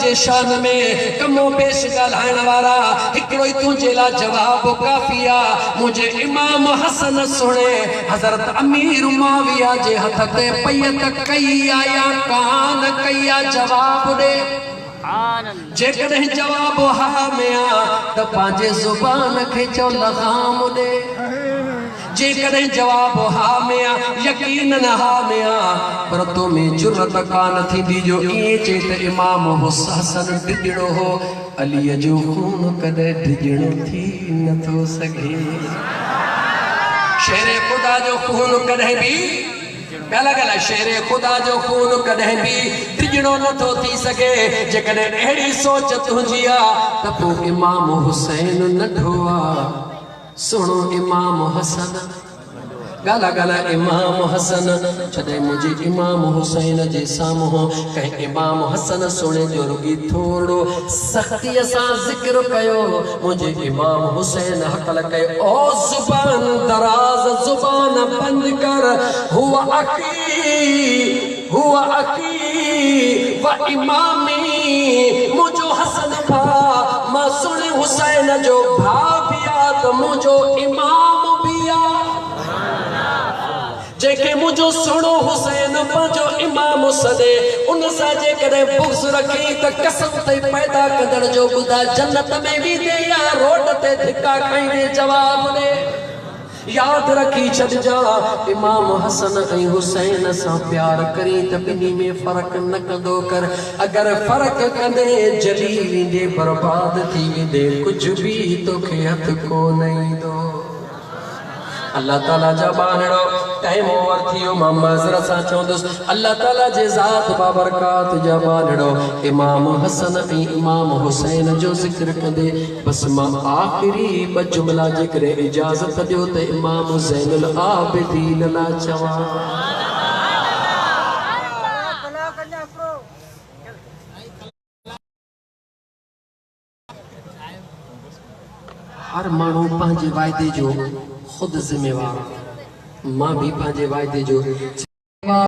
जे शान में कमो पेश ॻाल्हाइण वारा हिकिड़ो ई तुंहिंजे लाइ जवाब काफ़िया। मुझे इमाम हसन सुणे हज़रत अमीर मुआविया जे हथ ते पैयत कई आ या कान कई आ, जवाब ॾे। जेकॾहिं जवाब हा में आ त पंहिंजे ज़ुबान खे चओ लगाम ॾे। जेकॾहिं जवाब हा में आ यकीनन हा में आ, पर तो में जुरत कान थींदी जो ईअं चए त इमाम हसन डिॼणो हो। अलीअ जो खून कॾहिं डिॼणो थी नथो सघे। शेर खुदा जो खून कॾहिं बि ॻाल्हि शेर खुदा जो खून कॾहिं बि डिॼणो नथो थी सघे। जेकॾहिं अहिड़ी सोच तुंहिंजी आ त पोइ इमाम हुसैन नंढो आ। सुनो इमाम हसन गाला इमाम हसन छॾे मुझे इमाम हुसैन जे साम्हूं कंहिं इमाम हसन सुणे जो रुॻी थोरो सख़्तीअ सां ज़िक्र कयो। मुझे इमाम हुसैन हक़ल कयो ओ ज़ुबान दराज़ ज़ुबान बंद कर। हुआ अकी व इमामी मुझो हसन भा मां सुणे हुसैन जो भा बिया त मुझो इमाम बिया। जेके मुझो सुनो हुसैन पंहिंजो इमाम सदे उन सां जेकॾहिं बुग़्ज़ रखी त कसम ते पैदा कंदड़ जो ॿुधा जन्नत में वेंदे या रोड ते धिका खाईंदे, जवाब ॾे। याद रखी छॾिजा इमाम हसन ऐं हुसैन सां प्यार करी त ॿिन्ही में फ़र्क़ु न कंदो कर। अगर फ़र्क़ु कंदे जली वेंदे बर्बाद थी वेंदे कुझु बि तोखे हथ कोन ईंदो। अल्लाह ताला जा बानड़ो टाइम ओवर थियो। मां माज़रत सां चवंदुसि अल्लाह ताला जे ज़ात बाबरकात जा बानड़ो इमाम हसन ऐं इमाम हुसैन जो ज़िक्र कंदे बस मां आख़िरी ॿ जुमला जेकॾहिं इजाज़त ॾियो त इमाम ज़ैनुल आबिदीन लाइ चवां। हर माण्हू पंहिंजे वाइदे जो खुद जिम्मेवार। मां भी पंहिंजे वाइदे जो